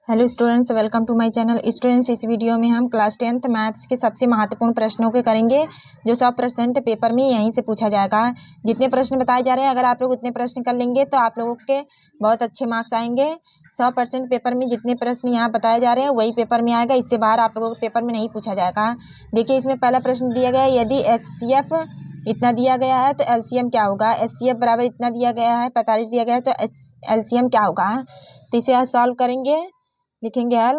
Hello students, welcome to my channel. Students, इस video में हम क्लास 10th मैथ्स के सबसे महत्वपूर्ण प्रश्नों के करेंगे जो 100% पेपर में यहीं से पूछा जाएगा। जितने प्रश्न बताए जा रहे हैं, अगर आप लोग उतने प्रश्न कर लेंगे तो आप लोगों के बहुत अच्छे मार्क्स आएंगे। 100% पेपर में जितने प्रश्न यहाँ बताए जा रहे हैं वही पेपर में आएगा। इससे बाहर आप लोगों को पेपर में नहीं पूछा जाएगा। देखिए, इसमें पहला प्रश्न दिया गया है, यदि HCF इतना दिया गया है तो LCM क्या होगा। HCF बराबर इतना दिया गया है, 45 दिया गया है, तो LCM क्या होगा। तो इसे सॉल्व करेंगे। लिखेंगे हल।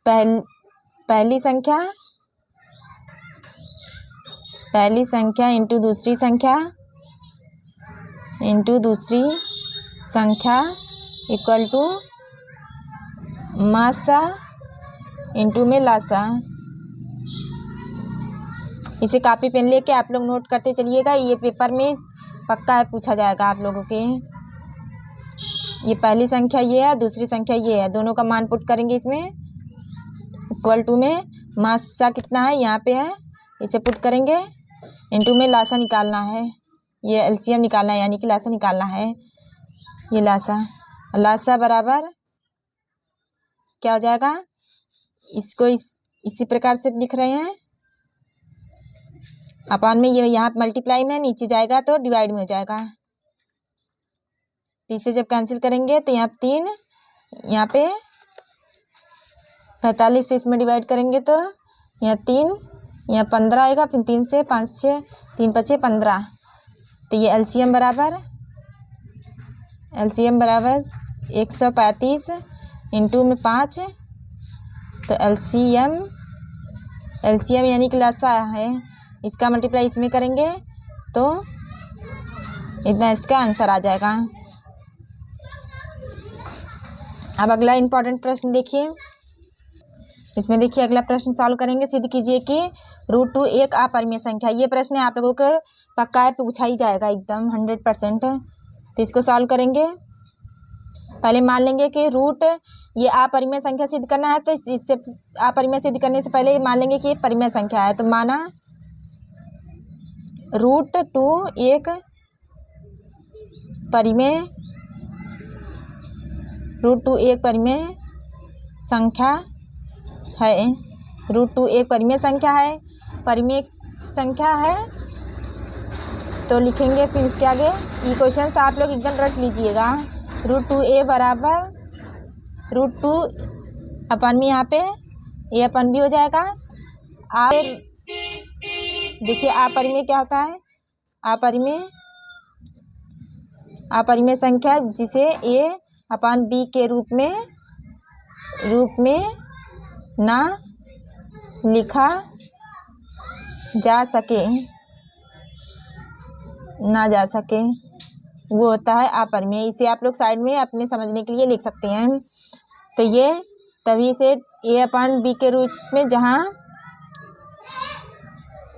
पहली संख्या इंटू दूसरी संख्या इक्वल टू मासा इंटू में लासा। इसे कॉपी पेन लेके आप लोग नोट करते चलिएगा। ये पेपर में पक्का है, पूछा जाएगा आप लोगों के। ये पहली संख्या ये है, दूसरी संख्या ये है, दोनों का मान पुट करेंगे इसमें। इक्वल टू में मासा कितना है यहाँ पे है, इसे पुट करेंगे। इनटू में लासा निकालना है, ये एलसीएम निकालना है, यानी कि लासा निकालना है। ये लासा बराबर क्या हो जाएगा। इसको इसी प्रकार से लिख रहे हैं। अपान में ये यहाँ मल्टीप्लाई में नीचे जाएगा तो डिवाइड में हो जाएगा। तो इसे जब कैंसिल करेंगे तो यहाँ 3, यहाँ पे 45 से इसमें डिवाइड करेंगे तो यहाँ 3, यहाँ 15 आएगा। फिर 3 से 5 6 3 5 15। तो ये एलसीएम बराबर 135 इंटू में 5। तो एलसीएम यानी कि लासा है, इसका मल्टीप्लाई इसमें करेंगे तो इतना इसका आंसर आ जाएगा। अब अगला इंपॉर्टेंट प्रश्न देखिए। इसमें देखिए अगला प्रश्न सॉल्व करेंगे। सिद्ध कीजिए कि √2 एक अपरिमेय संख्या। ये प्रश्न आप लोगों को पक्का है, पूछा ही जाएगा एकदम 100%। तो इसको सॉल्व करेंगे। पहले मान लेंगे कि रूट ये अपरिमेय संख्या सिद्ध करना है, तो इससे अपरिमेय सिद्ध करने से पहले मान लेंगे कि ये परिमेय संख्या है। तो माना √2 एक परिमेय √2 एक परिमेय संख्या है। √2 एक परिमेय संख्या है। तो लिखेंगे फिर इसके आगे इक्वेशन आप लोग एकदम रट लीजिएगा। √2a बराबर √2 अपन में यहाँ पे ए अपन भी हो जाएगा। आप देखिए अपरिमेय क्या होता है। अपरिमेय संख्या जिसे a अपन b के रूप में ना लिखा जा सके वो होता है अपरिमेय। इसे आप लोग साइड में अपने समझने के लिए लिख सकते हैं। तो ये तभी से a अपन b के रूप में, जहाँ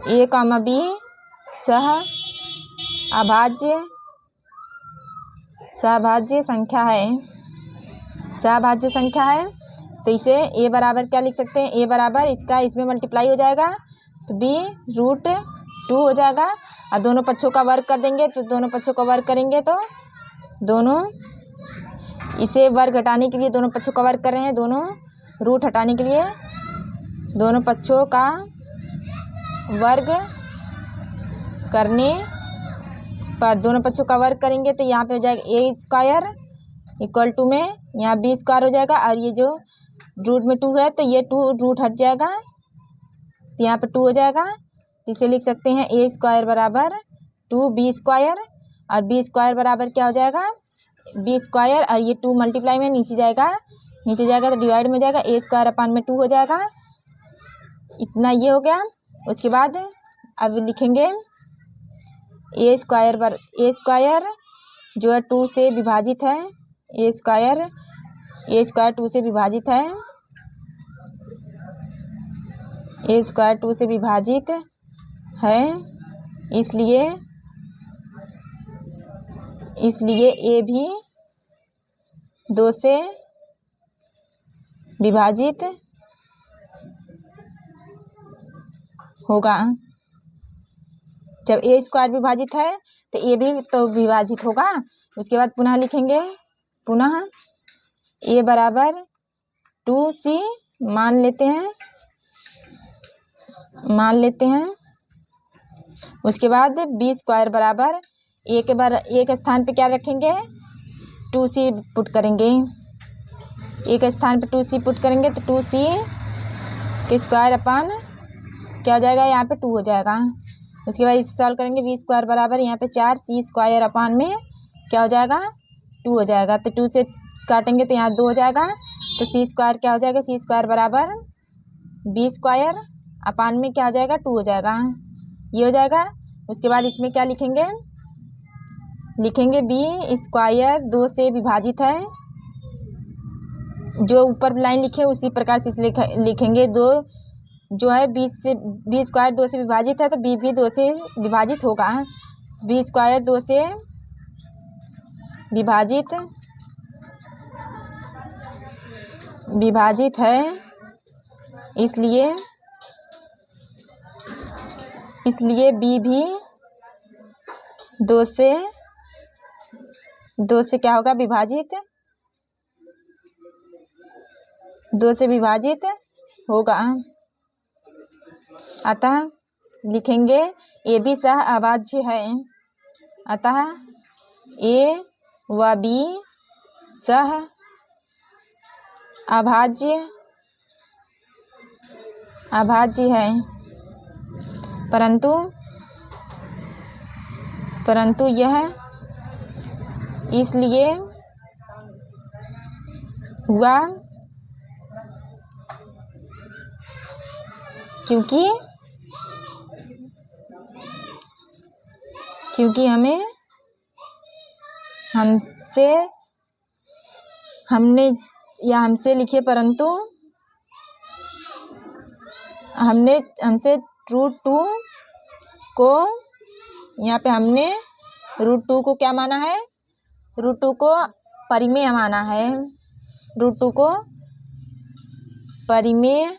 a, b सहभाज्य संख्या है। तो इसे a बराबर क्या लिख सकते हैं। a बराबर इसका इसमें मल्टीप्लाई हो जाएगा तो b √2 हो जाएगा। और दोनों पक्षों का वर्ग कर देंगे। तो दोनों पक्षों का वर्ग करेंगे तो इसे वर्ग हटाने के लिए दोनों पक्षों का वर्ग कर रहे हैं। दोनों रूट हटाने के लिए दोनों पक्षों का वर्ग करने पर दोनों पक्षों का वर्ग करेंगे तो यहाँ पे हो जाएगा a² इक्वल टू में यहाँ b² हो जाएगा। और ये जो रूट में 2 है तो ये 2 रूट हट जाएगा तो यहाँ पे 2 हो जाएगा। तो इसे लिख सकते हैं a² बराबर 2b²। और b² बराबर क्या हो जाएगा, b²। और ये 2 मल्टीप्लाई में नीचे जाएगा तो डिवाइड में हो जाएगा। a² अपान में 2 हो जाएगा। इतना ये हो गया। उसके बाद अब लिखेंगे a² जो है 2 से विभाजित है। a² 2 से विभाजित है। a² 2 से विभाजित है, इसलिए a भी 2 से विभाजित होगा। जब a² विभाजित है तो a भी तो विभाजित होगा। उसके बाद पुनः लिखेंगे ए बराबर 2c मान लेते हैं। उसके बाद बी स्क्वायर बराबर ए के स्थान पे क्या रखेंगे, 2c पुट करेंगे। ए के स्थान पे 2c पुट करेंगे तो 2c के स्क्वायर अपान क्या हो जाएगा, यहाँ पे 2 हो जाएगा। उसके बाद इसे सॉल्व करेंगे, बी स्क्वायर बराबर यहाँ पे 4c स्क्वायर अपान में क्या हो जाएगा, 2 हो जाएगा। तो 2 से काटेंगे तो यहाँ 2 हो जाएगा। तो c स्क्वायर क्या हो जाएगा, c स्क्वायर बराबर बी स्क्वायर अपान में क्या हो जाएगा, 2 हो जाएगा। ये हो जाएगा। उसके बाद इसमें क्या लिखेंगे बी स्क्वायर 2 से विभाजित है, जो ऊपर लाइन लिखे उसी प्रकार से इसे लिखेंगे। 2 जो है बी स्क्वायर 2 से विभाजित है तो बी भी 2 से विभाजित होगा। बी स्क्वायर 2 से विभाजित है, इसलिए बी भी 2 से क्या होगा, विभाजित 2 से विभाजित होगा। अतः लिखेंगे ए बी सह अभाज्य है। अतः ए व बी सह अभाज्य है, परंतु यह इसलिए हुआ क्योंकि हमसे लिखिए, परंतु हमसे √2 को यहाँ पे हमने √2 को क्या माना है, √2 को परिमेय माना है। √2 को परिमेय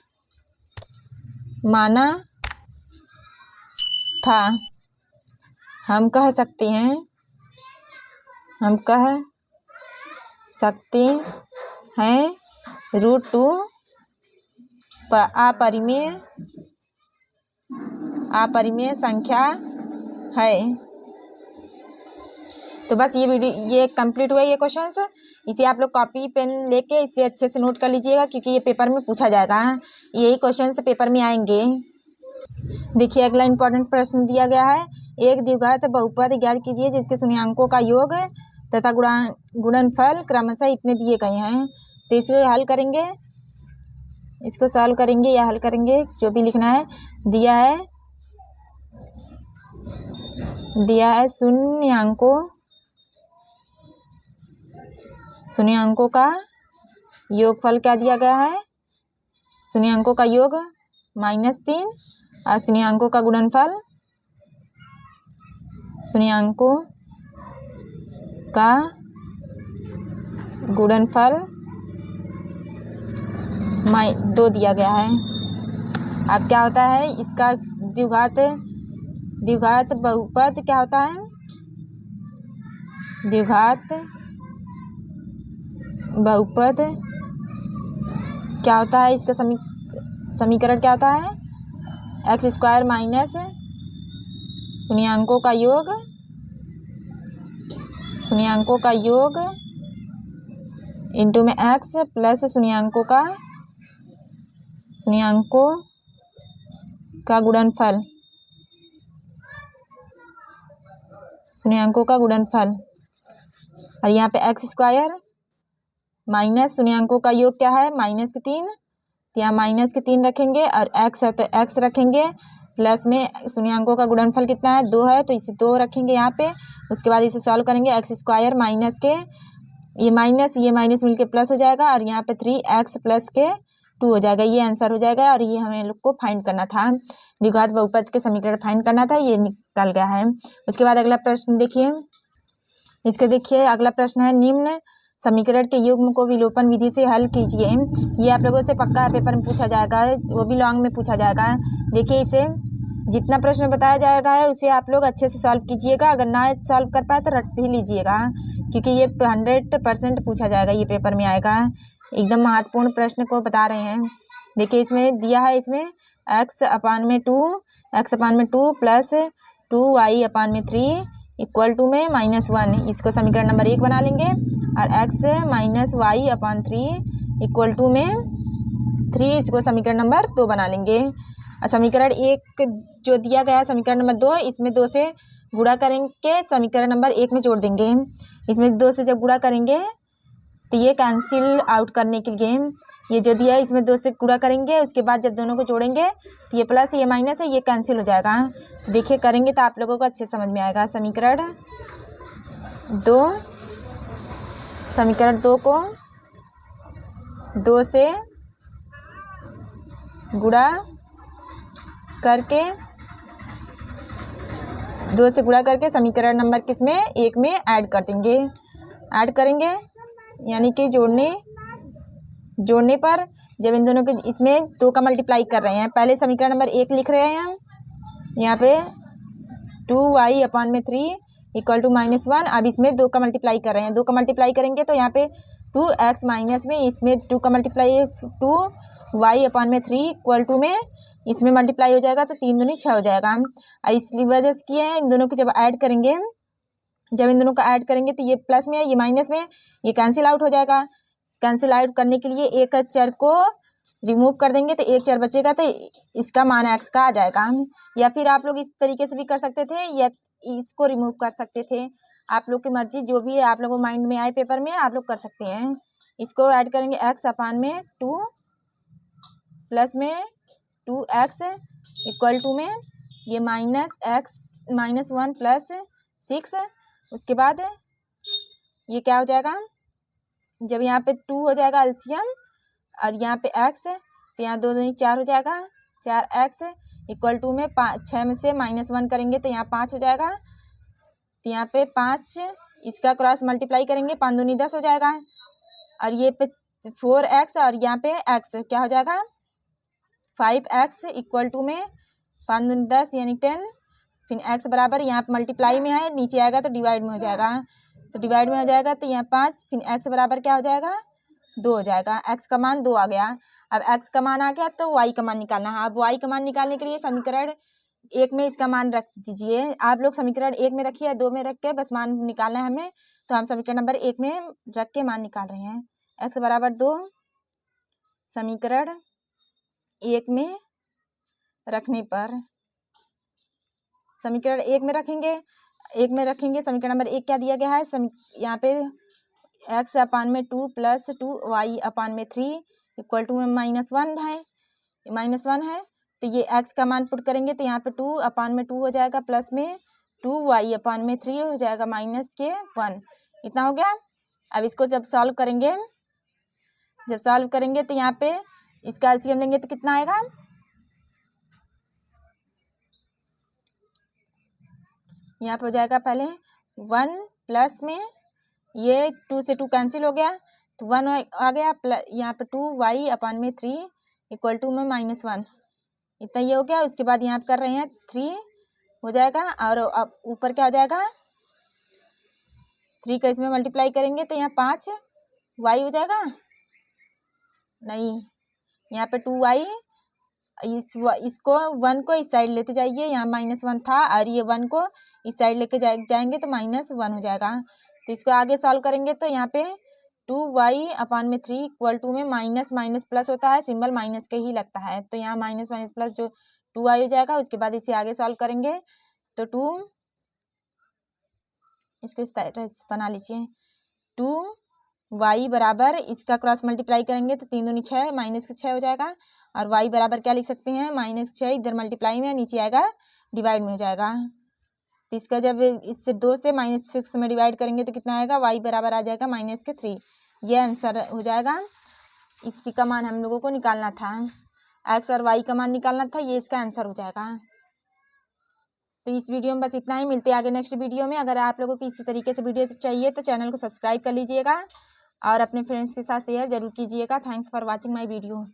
माना था। हम कह सकते हैं √2 अपरिमेय संख्या है। तो बस ये कंप्लीट हुआ ये क्वेश्चंस। इसे आप लोग कॉपी पेन लेके इसे अच्छे से नोट कर लीजिएगा, क्योंकि ये पेपर में पूछा जाएगा। यही क्वेश्चंस पेपर में आएंगे। देखिए अगला इम्पोर्टेंट प्रश्न दिया गया है, एक द्विघात बहुपद ज्ञात कीजिए जिसके शून्याङ्कों का योग तथा गुणनफल क्रमशः इतने दिए गए हैं। तो इसे हल करेंगे, इसको सॉल्व करेंगे या हल करेंगे, जो भी लिखना है। दिया है शून्याङ्कों का योगफल क्या दिया गया है, शून्याङ्कों का योग -3 और शून्याङ्कों का गुणनफल शून्याङ्कों का गुणनफल 2 दिया गया है। अब क्या होता है, इसका द्विघात बहुपद क्या होता है, द्विघात बहुपद क्या होता है, इसका समीकरण क्या होता है, x² माइनस शून्याङ्कों का योग इंटू में x प्लस शून्याङ्कों का गुणनफल, और यहाँ पे x² माइनस शून्याङ्कों का योग क्या है, -3, तो यहाँ -3 रखेंगे और x है तो x रखेंगे, प्लस में शून्याङ्कों का गुणनफल कितना है, 2 है, तो इसे 2 रखेंगे यहाँ पे। उसके बाद इसे सॉल्व करेंगे, x² माइनस के ये माइनस मिलके प्लस हो जाएगा, और यहाँ पे 3x प्लस के 2 हो जाएगा। ये आंसर हो जाएगा, और ये हमें लोग को फाइंड करना था, द्विघात बहुपद के समीकरण फाइंड करना था, ये निकल गया है। उसके बाद अगला प्रश्न देखिए, देखिए अगला प्रश्न है, निम्न समीकरण के युग्म को विलोपन विधि से हल कीजिए। ये आप लोगों से पक्का पेपर में पूछा जाएगा, वो भी लॉन्ग में पूछा जाएगा। देखिए इसे जितना प्रश्न बताया जा रहा है उसे आप लोग अच्छे से सॉल्व कीजिएगा। अगर ना सॉल्व कर पाए तो रट भी लीजिएगा, क्योंकि ये 100% पूछा जाएगा, ये पेपर में आएगा। एकदम महत्वपूर्ण प्रश्न को बता रहे हैं। देखिए इसमें दिया है, इसमें x/2 plus 2y/3 equal to में -1, इसको समीकरण नंबर 1 बना लेंगे। और x-y/3 इक्वल टू में 3, इसको समीकरण नंबर 2 बना लेंगे। और समीकरण 1 जो दिया गया है समीकरण नंबर 2, इसमें 2 से गुणा करेंगे, समीकरण नंबर 1 में जोड़ देंगे। इसमें 2 से जब गुणा करेंगे तो ये कैंसिल आउट करने के लिए ये जो दिया है इसमें 2 से गुणा करेंगे, उसके बाद जब दोनों को जोड़ेंगे तो ये प्लस ये माइनस है, ये कैंसिल हो जाएगा। तो देखिए करेंगे तो आप लोगों को अच्छे समझ में आएगा। समीकरण 2 को 2 से गुणा करके समीकरण नंबर किसमें 1 में ऐड कर देंगे, ऐड करेंगे, यानी कि जोड़ने पर जब इन दोनों के इसमें 2 का मल्टीप्लाई कर रहे हैं, पहले समीकरण नंबर 1 लिख रहे हैं हम यहाँ पे 2y/3 इक्वल टू -1। अब इसमें 2 का मल्टीप्लाई कर रहे हैं, 2 का मल्टीप्लाई करेंगे तो यहाँ पे 2x माइनस में इसमें 2 का मल्टीप्लाई 2y/3 इक्वल टू में इसमें मल्टीप्लाई हो जाएगा तो 3 दूनी 6 हो जाएगा। इसलिए वजह से किए हैं, इन दोनों को जब इन दोनों का ऐड करेंगे तो ये प्लस में है, ये माइनस में, ये कैंसिल आउट हो जाएगा। कैंसिल आउट करने के लिए एक चर को रिमूव कर देंगे तो एक चर बचेगा, तो इसका मान x का आ जाएगा। या फिर आप लोग इस तरीके से भी कर सकते थे या इसको रिमूव कर सकते थे, आप लोग की मर्जी, जो भी आप लोगों को माइंड में आए पेपर में आप लोग कर सकते हैं। इसको ऐड करेंगे x/2 प्लस में 2x इक्वल टू में ये -1 प्लस 6, उसके बाद ये क्या हो जाएगा, जब यहाँ पे 2 हो जाएगा एलसीएम और यहाँ पे x, तो यहाँ 2 दूनी 4 हो जाएगा, 4x इक्वल टू में 6 में से -1 करेंगे तो यहाँ 5 हो जाएगा, तो यहाँ पे 5, इसका क्रॉस मल्टीप्लाई करेंगे 5 दूनी 10 हो जाएगा। और ये पे 4x और यहाँ पे x क्या हो जाएगा 5x इक्वल टू में 5 दूनी 10 यानी 10, फिर x बराबर यहाँ पे मल्टीप्लाई में है, नीचे आएगा तो डिवाइड में हो जाएगा, तो डिवाइड में हो जाएगा तो यहाँ 5, फिर x बराबर क्या हो जाएगा 2 हो जाएगा। x का मान 2 आ गया। अब x का मान आ गया तो y का मान निकालना है। अब y का मान निकालने के लिए समीकरण 1 में इसका मान रख दीजिए। आप लोग समीकरण 1 में रखिए, 2 में रख के बस मान निकालना है हमें, तो हम समीकरण नंबर 1 में रख के मान निकाल रहे हैं। x बराबर 2 समीकरण 1 में रखने पर, समीकरण 1 में रखेंगे समीकरण नंबर 1 क्या दिया गया है, यहाँ पे x/2 plus 2y/3 equal to में -1 है, तो ये x का मान पुट करेंगे तो यहाँ पे 2/2 हो जाएगा, प्लस में 2y/3 हो जाएगा -1, इतना हो गया। अब इसको जब सॉल्व करेंगे तो यहाँ पे इसका एलसीएम लेंगे तो कितना आएगा, यहाँ पे हो जाएगा पहले 1 प्लस में ये 2 से 2 कैंसिल हो गया तो 1 आ गया, प्लस यहाँ पे 2y/3 इक्वल टू में -1, इतना ये हो गया। उसके बाद यहाँ पे कर रहे हैं 3 हो जाएगा, और अब ऊपर क्या हो जाएगा 3 का इसमें मल्टीप्लाई करेंगे तो यहाँ 5y हो जाएगा, नहीं यहाँ पे 2y, इसको 1 को इस साइड लेते जाइए, यहाँ -1 था और ये 1 को इस साइड लेके जाएंगे तो -1 हो जाएगा। तो इसको आगे सॉल्व करेंगे तो यहाँ पे 2y/3 इक्वल टू में माइनस प्लस होता है, सिंबल माइनस के ही लगता है, तो यहाँ माइनस प्लस जो 2y हो जाएगा। उसके बाद इसे आगे सॉल्व करेंगे तो 2, इसको इस तरह से बना लीजिए, 2y बराबर इसका क्रॉस मल्टीप्लाई करेंगे तो 3 दूनी 6 -6 हो जाएगा, और y बराबर क्या लिख सकते हैं -6, इधर मल्टीप्लाई में नीचे आएगा डिवाइड में हो जाएगा। तो इसका जब इससे 2 से -6 में डिवाइड करेंगे तो कितना आएगा, y बराबर आ जाएगा -3, ये आंसर हो जाएगा। इसी का मान हम लोगों को निकालना था, x और y का मान निकालना था, ये इसका आंसर हो जाएगा। तो इस वीडियो में बस इतना ही, मिलते हैं आगे नेक्स्ट वीडियो में। अगर आप लोगों को इसी तरीके से वीडियो चाहिए तो चैनल को सब्सक्राइब कर लीजिएगा और अपने फ्रेंड्स के साथ शेयर जरूर कीजिएगा। Thanks for watching my video.